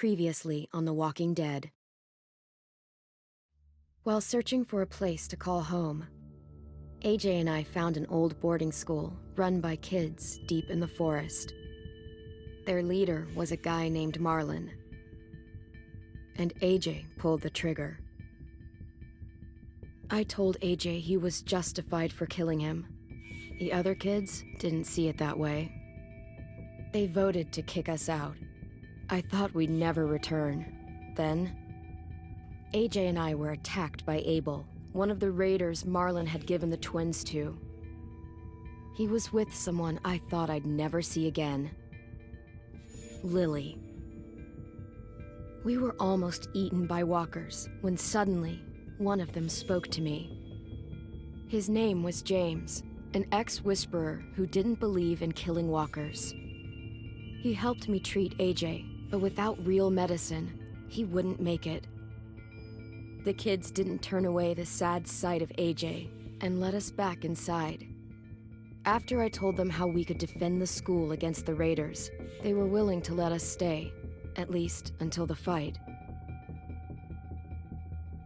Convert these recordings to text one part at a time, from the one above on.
Previously on The Walking Dead. While searching for a place to call home, AJ and I found an old boarding school run by kids deep in the forest. Their leader was a guy named Marlon, and AJ pulled the trigger. I told AJ he was justified for killing him. The other kids didn't see it that way. They voted to kick us out. I thought we'd never return. Then, AJ and I were attacked by Abel, one of the raiders Marlon had given the twins to. He was with someone I thought I'd never see again. Lily. We were almost eaten by walkers when suddenly one of them spoke to me. His name was James, an ex-whisperer who didn't believe in killing walkers. He helped me treat AJ, but without real medicine, he wouldn't make it. The kids didn't turn away the sad sight of AJ and let us back inside. After I told them how we could defend the school against the raiders, they were willing to let us stay, at least until the fight.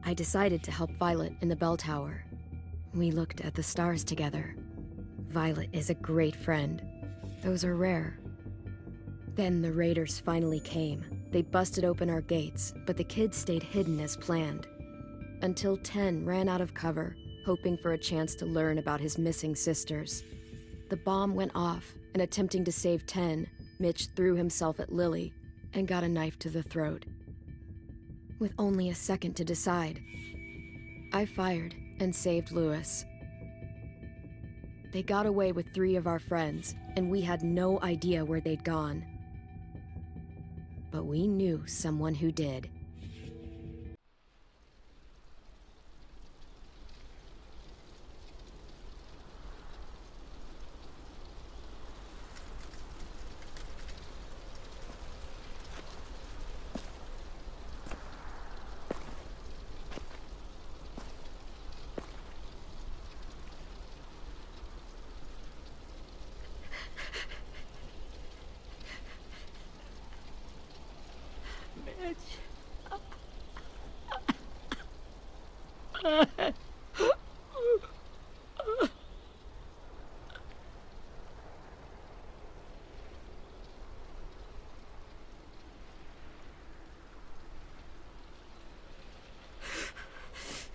I decided to help Violet in the bell tower. We looked at the stars together. Violet is a great friend. Those are rare. Then the raiders finally came. They busted open our gates, but the kids stayed hidden as planned. Until 10 ran out of cover, hoping for a chance to learn about his missing sisters. The bomb went off, and attempting to save 10, Mitch threw himself at Lily and got a knife to the throat. With only a second to decide, I fired and saved Lewis. They got away with 3 of our friends, and we had no idea where they'd gone. But we knew someone who did.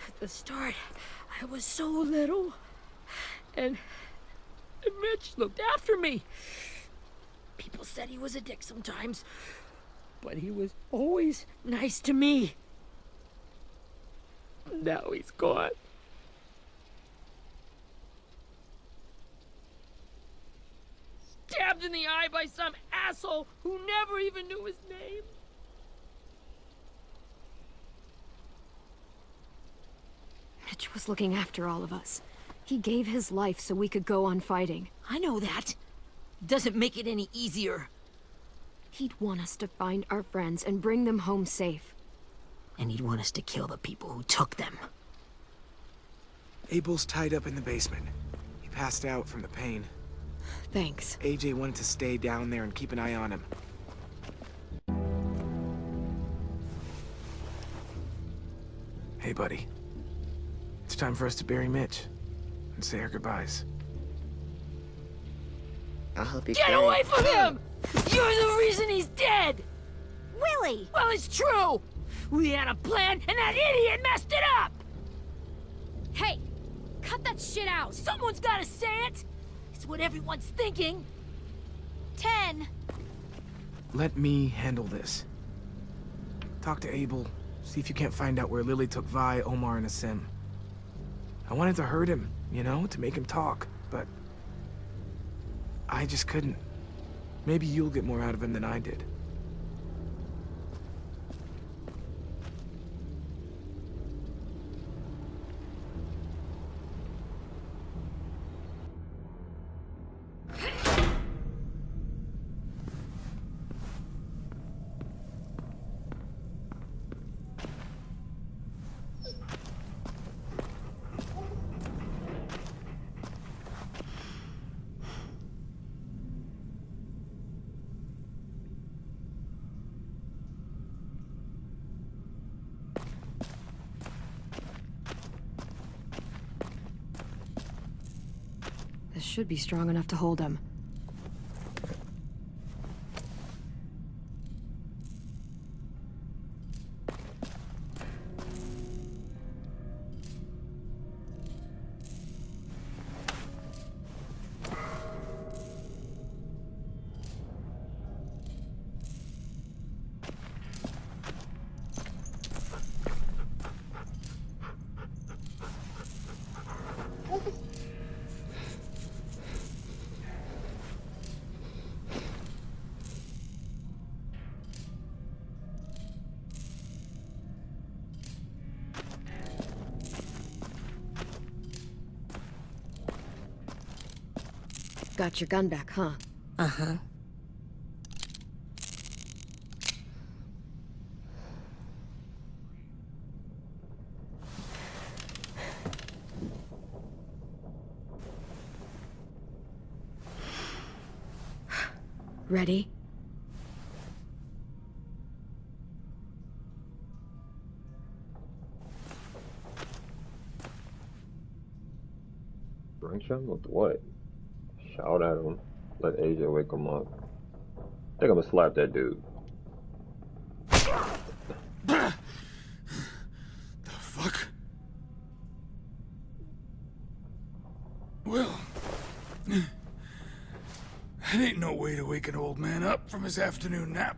At the start, I was so little, and Mitch looked after me. People said he was a dick sometimes, but he was always nice to me. Now he's gone. Stabbed in the eye by some asshole who never even knew his name. Mitch was looking after all of us. He gave his life so we could go on fighting. I know that. Doesn't make it any easier. He'd want us to find our friends and bring them home safe. And he'd want us to kill the people who took them. Abel's tied up in the basement. He passed out from the pain. Thanks. AJ wanted to stay down there and keep an eye on him. Hey, buddy. It's time for us to bury Mitch and say our goodbyes. I'll help you Get away from him! You're the reason he's dead! Willie! Well, it's true! We had a plan, and that idiot messed it up! Hey! Cut that shit out! Someone's gotta say it! It's what everyone's thinking! 10! Let me handle this. Talk to Abel. See if you can't find out where Lily took Vi, Omar, and Asim. I wanted to hurt him, you know, to make him talk, but I just couldn't. Maybe you'll get more out of him than I did. should be strong enough to hold him. Got your gun back, huh? Uh-huh. Ready? Drench him with what? Shout at him. Let AJ wake him up. I think I'm gonna slap that dude. The fuck? Well, that ain't no way to wake an old man up from his afternoon nap.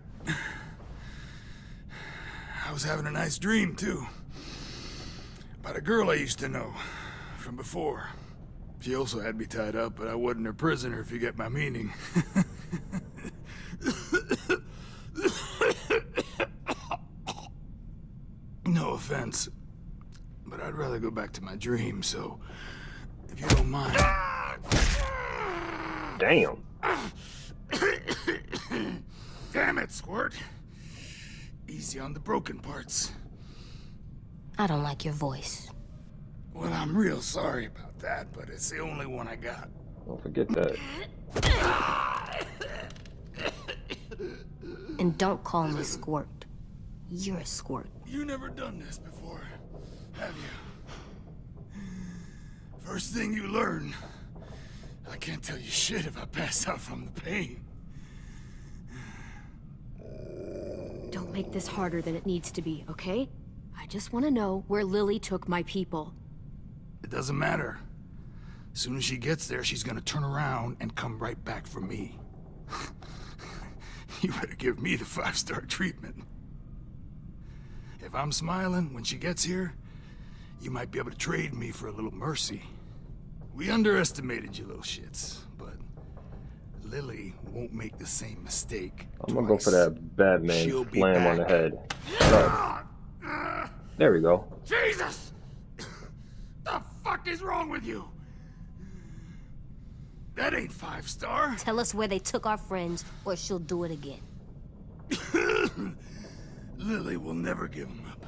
I was having a nice dream, too. About a girl I used to know from before. She also had me tied up, but I wasn't her prisoner, if you get my meaning. No offense, but I'd rather go back to my dream, so if you don't mind. Damn. Damn it, Squirt. Easy on the broken parts. I don't like your voice. Well, I'm real sorry about that, but it's the only one I got. Don't forget that. And don't call me Squirt. You're a squirt. You never done this before, have you? First thing you learn, I can't tell you shit if I pass out from the pain. Don't make this harder than it needs to be, okay? I just want to know where Lily took my people. It doesn't matter. As soon as she gets there, she's gonna turn around and come right back for me. You better give me the 5-star treatment. If I'm smiling when she gets here, you might be able to trade me for a little mercy. We underestimated you little shits, but Lily won't make the same mistake. I'm gonna go for that Batman She'll be slam on the back. head. Shut up. There we go. Jesus! The fuck is wrong with you? That ain't 5-star. Tell us where they took our friends, or she'll do it again. Lily will never give him up.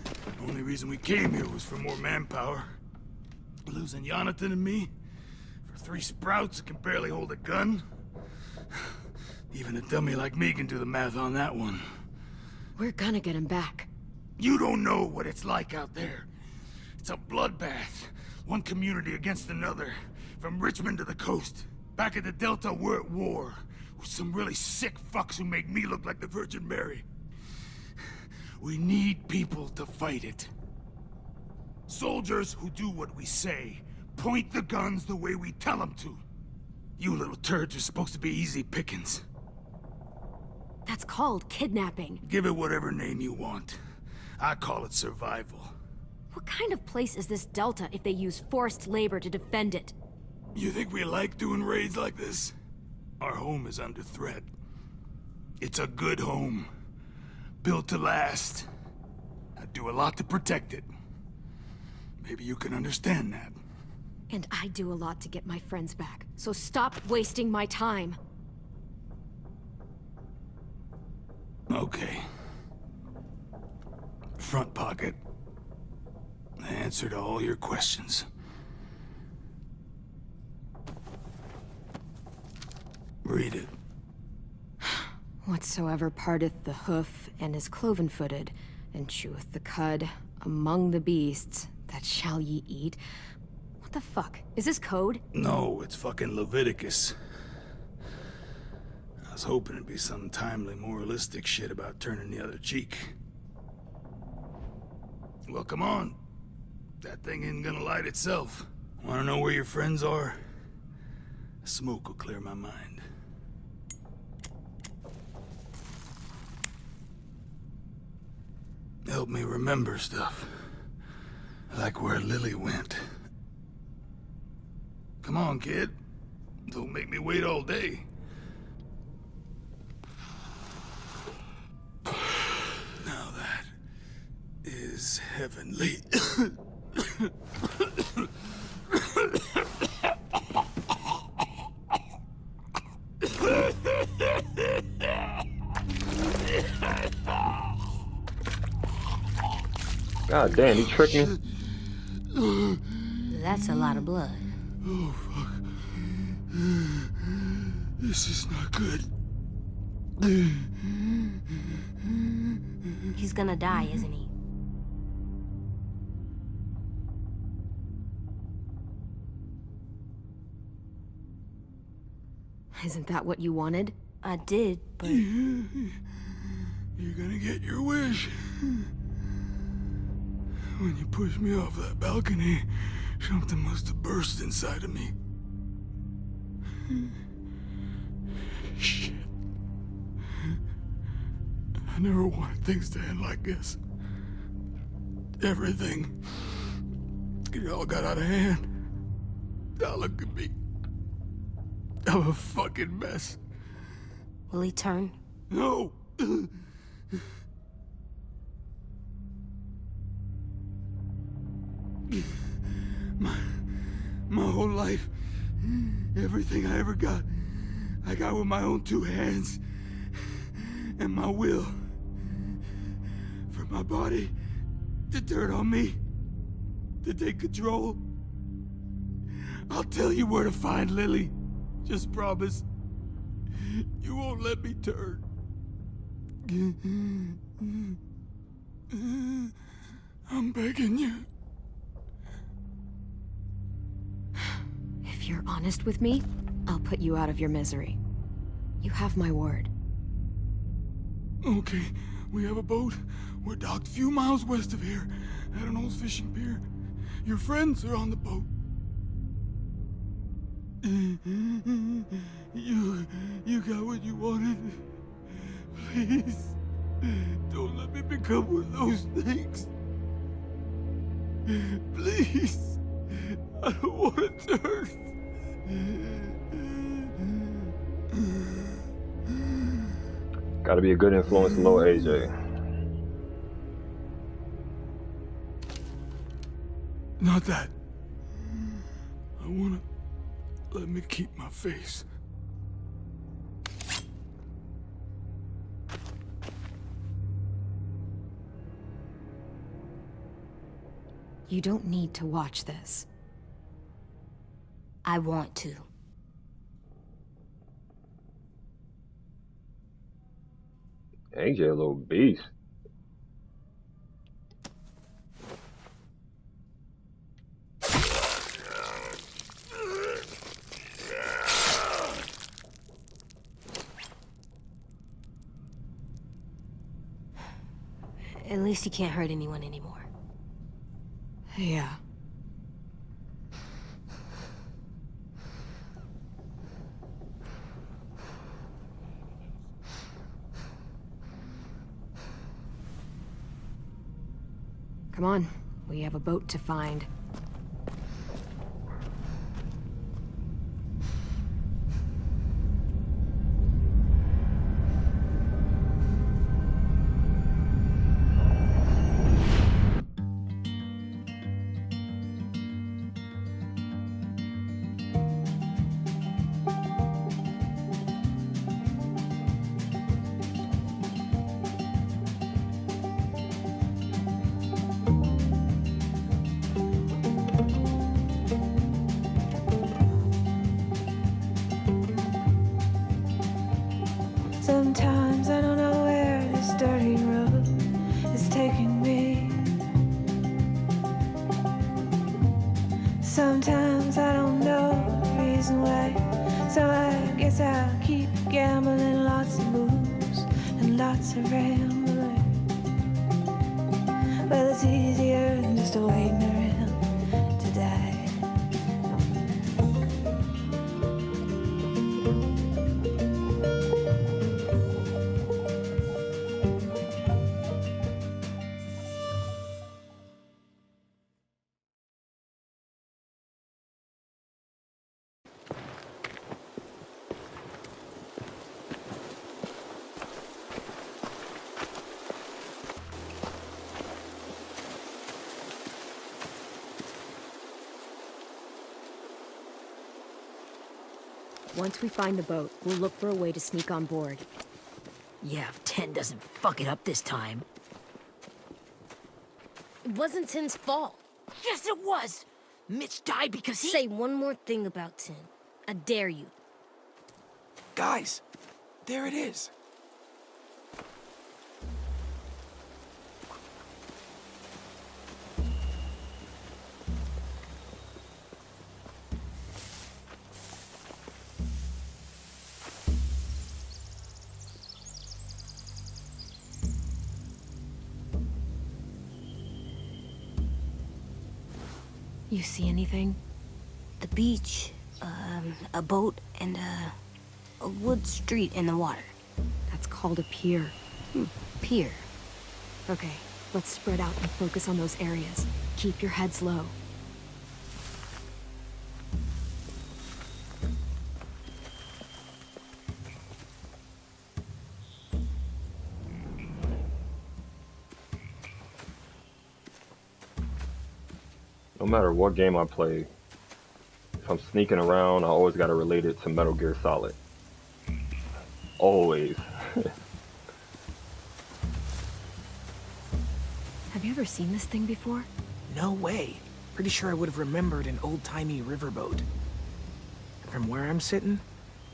The only reason we came here was for more manpower. Losing Jonathan and me for 3 sprouts that can barely hold a gun. Even a dummy like me can do the math on that one. We're gonna get him back. You don't know what it's like out there. It's a bloodbath. One community against another. From Richmond to the coast. Back at the Delta, we're at war. With some really sick fucks who make me look like the Virgin Mary. We need people to fight it. Soldiers who do what we say. Point the guns the way we tell them to. You little turds are supposed to be easy pickings. That's called kidnapping. Give it whatever name you want. I call it survival. What kind of place is this Delta if they use forced labor to defend it? You think we like doing raids like this? Our home is under threat. It's a good home. Built to last. I do a lot to protect it. Maybe you can understand that. And I do a lot to get my friends back. So stop wasting my time. Okay. Front pocket. The answer to all your questions. Read it. Whatsoever parteth the hoof and is cloven-footed, and cheweth the cud among the beasts, that shall ye eat. What the fuck? Is this code? No, it's fucking Leviticus. I was hoping it'd be some timely, moralistic shit about turning the other cheek. Well, come on. That thing ain't gonna light itself. Wanna know where your friends are? Smoke will clear my mind. Help me remember stuff. Like where Lily went. Come on, kid. Don't make me wait all day. Now that is heavenly. God damn, he tricked me. That's a lot of blood. Oh, fuck. This is not good. He's gonna die, isn't he? Isn't that what you wanted? I did, but You're gonna get your wish. When you pushed me off that balcony, something must have burst inside of me. Shit. I never wanted things to end like this. Everything. It all got out of hand. Now look at me. I'm a fucking mess. will he turn? No! My whole life, everything I ever got, I got with my own two hands and my will. For my body to turn on me, to take control. I'll tell you where to find Lily. Just promise. You won't let me turn. I'm begging you. If you're honest with me, I'll put you out of your misery. You have my word. Okay, we have a boat. We're docked a few miles west of here, at an old fishing pier. Your friends are on the boat. You got what you wanted. Please, don't let me become one of those things. Please, I don't want to turn. Gotta be a good influence to lower AJ. Not that. I wanna let me keep my face. You don't need to watch this. I want to. AJ a little beast. At least he can't hurt anyone anymore. Yeah. Come on, we have a boat to find. lots of ramblers. Well, it's easier than just waiting around to die. Once we find the boat, we'll look for a way to sneak on board. Yeah, if 10 doesn't fuck it up this time. It wasn't Tin's fault. Yes, it was! Mitch died because he... Say one more thing about Tin. I dare you. Guys, there it is. You see anything? The beach, a boat, and a wood street in the water. That's called a pier. Pier. Okay, let's spread out and focus on those areas. Keep your heads low. No matter what game I play, if I'm sneaking around, I always gotta relate it to Metal Gear Solid. Always. Have you ever seen this thing before? No way. Pretty sure I would have remembered an old-timey riverboat. And from where I'm sitting,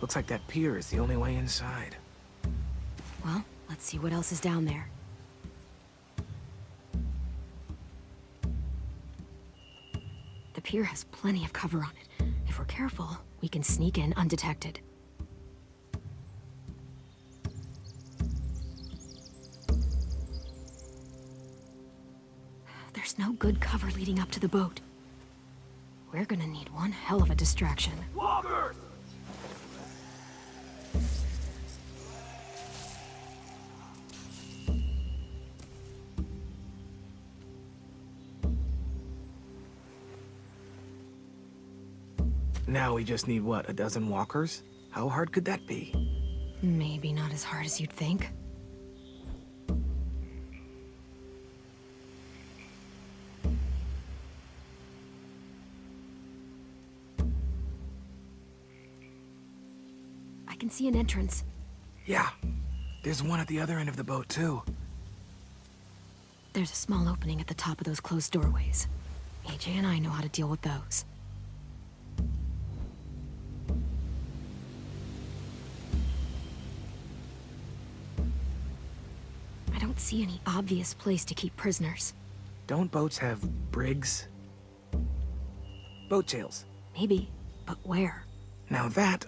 looks like that pier is the only way inside. Well, let's see what else is down there. The pier has plenty of cover on it. If we're careful, we can sneak in undetected. There's no good cover leading up to the boat. We're gonna need one hell of a distraction. Walkers! Now we just need, what, a dozen walkers? How hard could that be? Maybe not as hard as you'd think. I can see an entrance. Yeah. There's one at the other end of the boat, too. There's a small opening at the top of those closed doorways. AJ and I know how to deal with those. I don't see any obvious place to keep prisoners. Don't boats have brigs? Boat jails. Maybe, but where? Now that,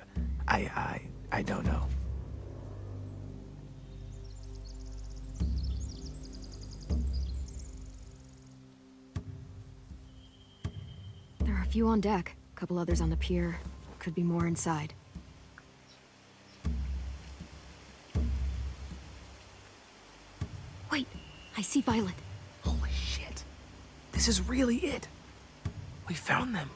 I don't know. There are a few on deck, a couple others on the pier. Could be more inside. Wait, I see Violet. Holy shit. This is really it. We found them.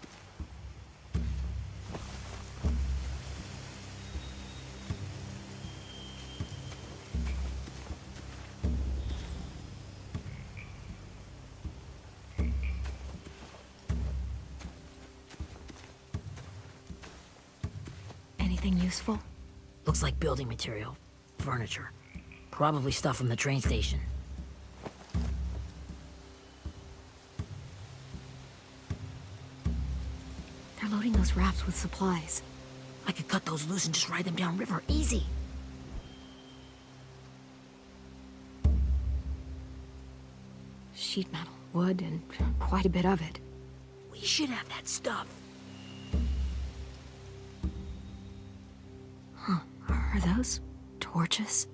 Anything useful? Looks like building material. Furniture. Probably stuff from the train station. They're loading those rafts with supplies. I could cut those loose and just ride them downriver. Easy. Sheet metal, wood, and quite a bit of it. We should have that stuff. Huh, are those torches?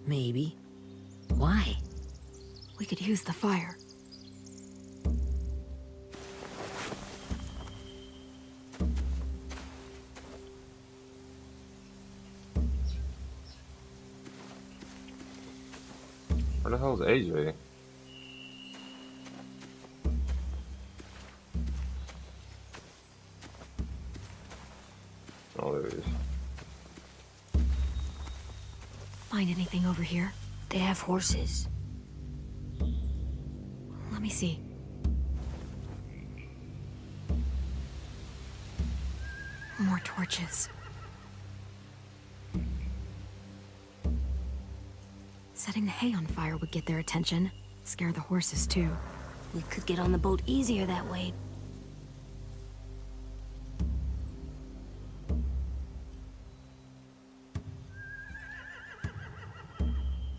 Maybe. Why? We could use the fire. Where the hell's AJ? Oh, there it is. Find anything over here? They have horses. Let me see. More torches. Setting the hay on fire would get their attention. Scare the horses, too. We could get on the boat easier that way.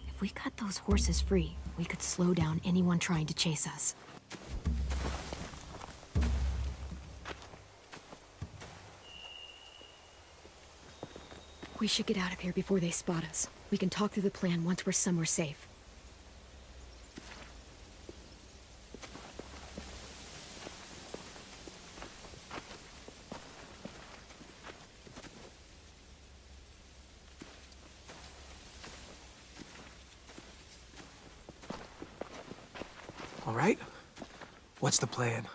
If we cut those horses free, we could slow down anyone trying to chase us. We should get out of here before they spot us. We can talk through the plan once we're somewhere safe. All right? What's the plan?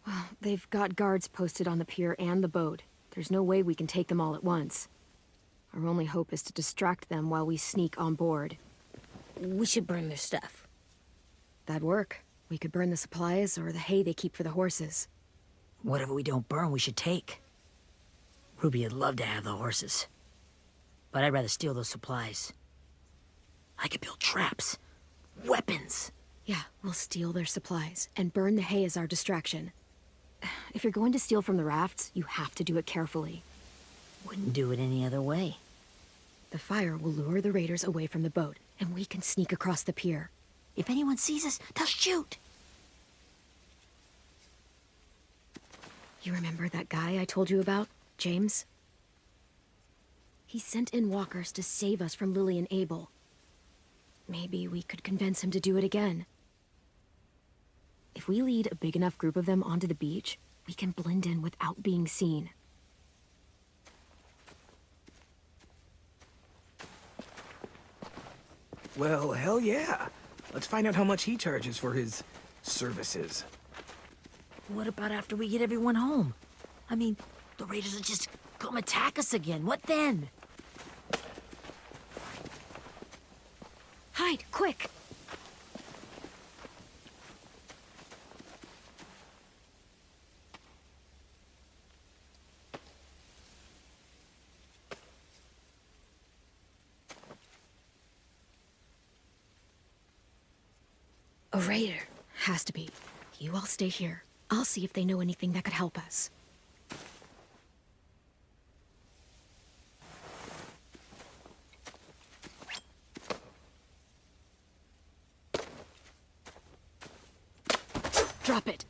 Well, they've got guards posted on the pier and the boat. There's no way we can take them all at once. Our only hope is to distract them while we sneak on board. We should burn their stuff. That'd work. We could burn the supplies or the hay they keep for the horses. Whatever we don't burn, we should take. Ruby would love to have the horses. But I'd rather steal those supplies. I could build traps. Weapons. Yeah, we'll steal their supplies and burn the hay as our distraction. If you're going to steal from the rafts, you have to do it carefully. Wouldn't do it any other way. The fire will lure the raiders away from the boat, and we can sneak across the pier. If anyone sees us, they'll shoot. You remember that guy I told you about, James? He sent in walkers to save us from Lily and Abel. Maybe we could convince him to do it again. If we lead a big enough group of them onto the beach, we can blend in without being seen. Well, hell yeah. Let's find out how much he charges for his services. What about after we get everyone home? I mean, the raiders will just come attack us again. What then? Hide, quick! A raider. Has to be. You all stay here. I'll see if they know anything that could help us. Drop it.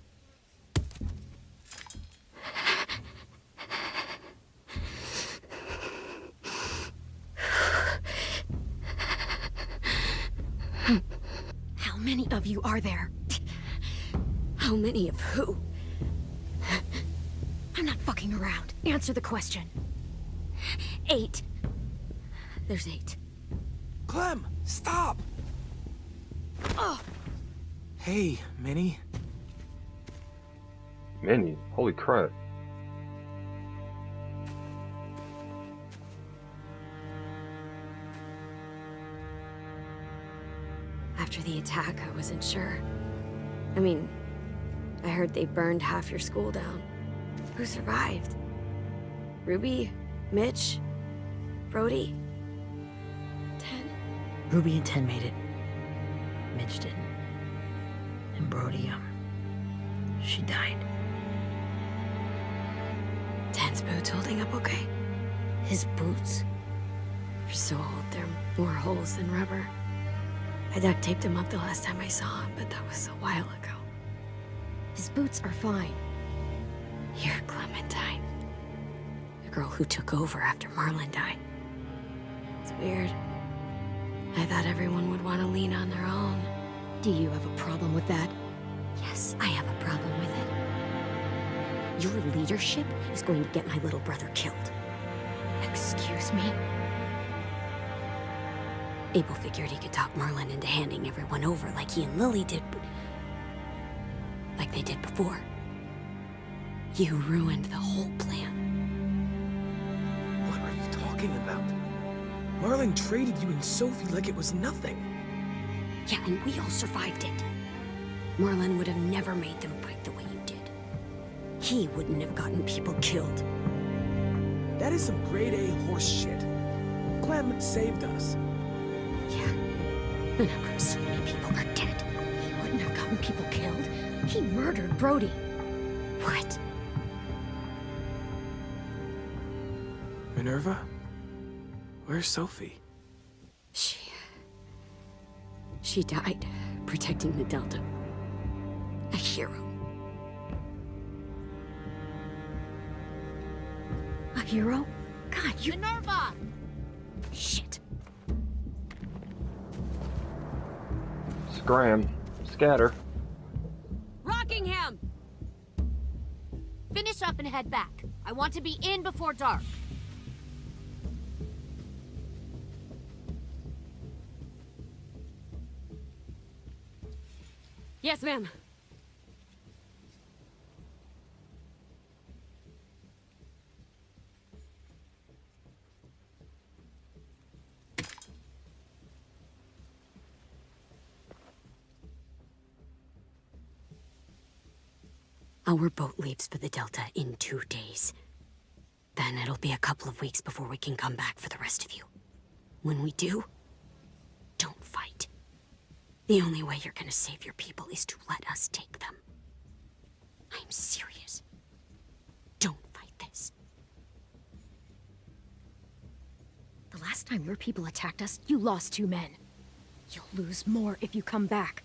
How many of you are there? How many of who? I'm not fucking around. Answer the question. 8. There's 8. Clem, stop! Hey, Minnie. Minnie, holy crap. After the attack, I wasn't sure. I mean, I heard they burned half your school down. Who survived? Ruby? Mitch? Brody? 10? Ruby and 10 made it. Mitch didn't. And Brody, she died. 10's boots holding up okay? His boots. They're so old, they're more holes than rubber. I duct taped him up the last time I saw him, but that was a while ago. His boots are fine. You're Clementine. The girl who took over after Marlon died. It's weird. I thought everyone would want to lean on their own. Do you have a problem with that? Yes, I have a problem with it. Your leadership is going to get my little brother killed. Excuse me? Abel figured he could talk Merlin into handing everyone over like he and Lily did, but... like they did before. You ruined the whole plan. What are you talking about? Marlin traded you and Sophie like it was nothing. Yeah, and we all survived it. Merlin would have never made them fight the way you did. He wouldn't have gotten people killed. That is some grade A horse shit. Clem saved us. Yeah, and how come so many people are dead? He wouldn't have gotten people killed. He murdered Brody. What? Minerva? Where's Sophie? She died protecting the Delta. A hero. A hero? God, you... Minerva! Shit. Scram. Scatter. Rockingham! Finish up and head back. I want to be in before dark. Yes, ma'am. Our boat leaves for the Delta in 2 days. Then it'll be a couple of weeks before we can come back for the rest of you. When we do, don't fight. The only way you're gonna save your people is to let us take them. I'm serious. Don't fight this. The last time your people attacked us, you lost 2 men. You'll lose more if you come back.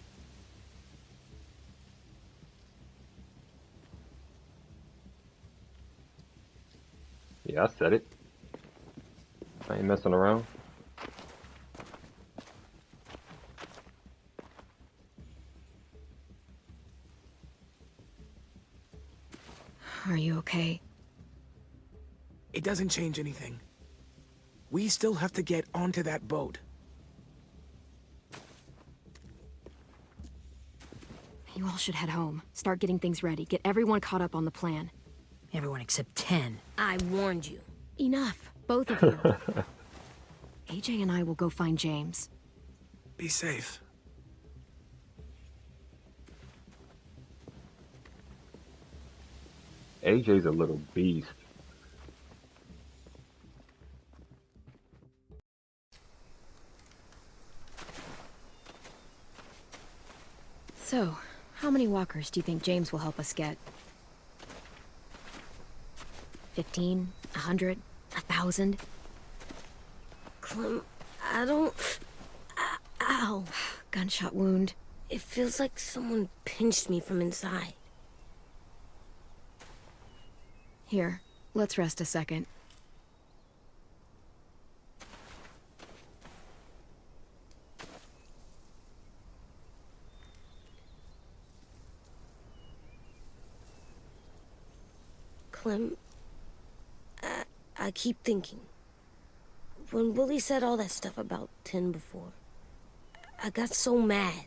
Yeah, I said it. I ain't messing around. Are you okay? It doesn't change anything. We still have to get onto that boat. You all should head home. Start getting things ready. Get everyone caught up on the plan. Everyone except 10. I warned you. Enough, both of you. AJ and I will go find James. Be safe. AJ's a little beast. So, how many walkers do you think James will help us get? 15? 100? 1,000? Clem, I don't... Ow. Gunshot wound. It feels like someone pinched me from inside. Here, let's rest a second. Clem, I keep thinking. When Willie said all that stuff about 10 before, I got so mad.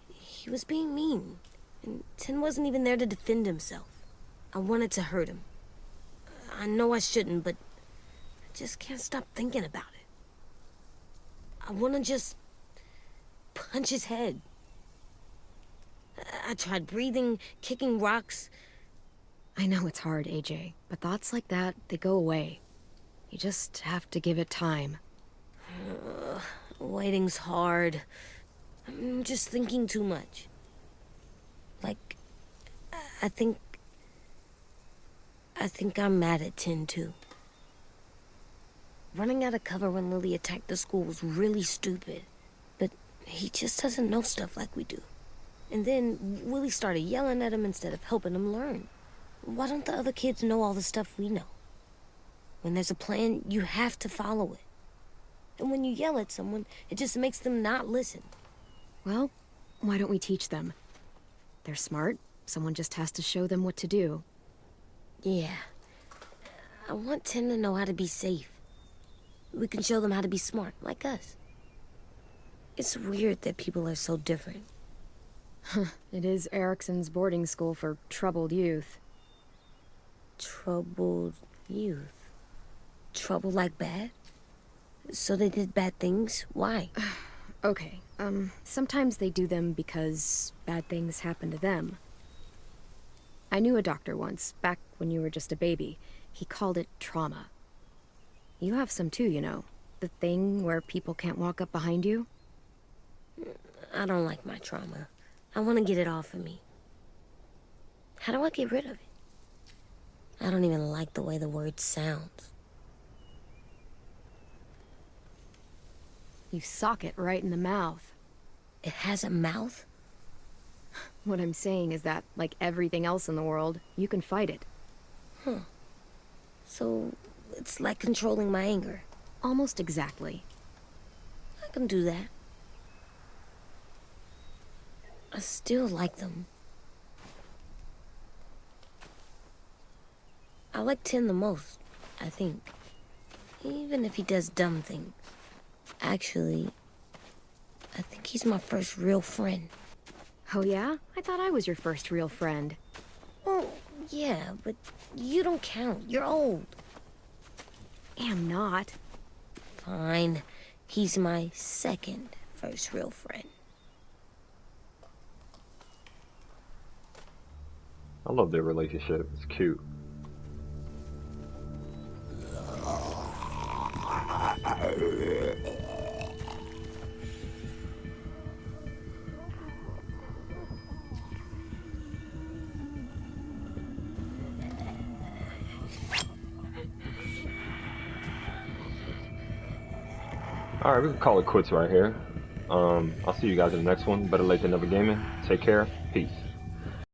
He was being mean, and 10 wasn't even there to defend himself. I wanted to hurt him. I know I shouldn't, but I just can't stop thinking about it. I want to just punch his head. I tried breathing, kicking rocks. I know it's hard, AJ, but thoughts like that, they go away. You just have to give it time. Waiting's hard. I'm just thinking too much. Like, I think I'm mad at 10 too. Running out of cover when Lily attacked the school was really stupid. But he just doesn't know stuff like we do. And then Willie started yelling at him instead of helping him learn. Why don't the other kids know all the stuff we know? When there's a plan, you have to follow it. And when you yell at someone, it just makes them not listen. Well, why don't we teach them? They're smart. Someone just has to show them what to do. Yeah. I want Tim to know how to be safe. We can show them how to be smart, like us. It's weird that people are so different. It is Erickson's boarding school for troubled youth. Troubled youth? Trouble like bad? So they did bad things? Why? Okay, sometimes they do them because bad things happen to them. I knew a doctor once, back when you were just a baby. He called it trauma. You have some too, you know. The thing where people can't walk up behind you. I don't like my trauma. I want to get it off of me. How do I get rid of it? I don't even like the way the word sounds. You sock it right in the mouth. It has a mouth? What I'm saying is that, like everything else in the world, you can fight it. Huh. So, it's like controlling my anger. Almost exactly. I can do that. I still like them. I like Tim the most, I think. Even if he does dumb things. Actually, I think he's my first real friend. Oh yeah? I thought I was your first real friend. Well, yeah, but you don't count. You're old. Am not. Fine. He's my second first real friend. I love their relationship. It's cute. Alright, we can call it quits right here. I'll see you guys in the next one. Better late than never gaming. Take care. Peace.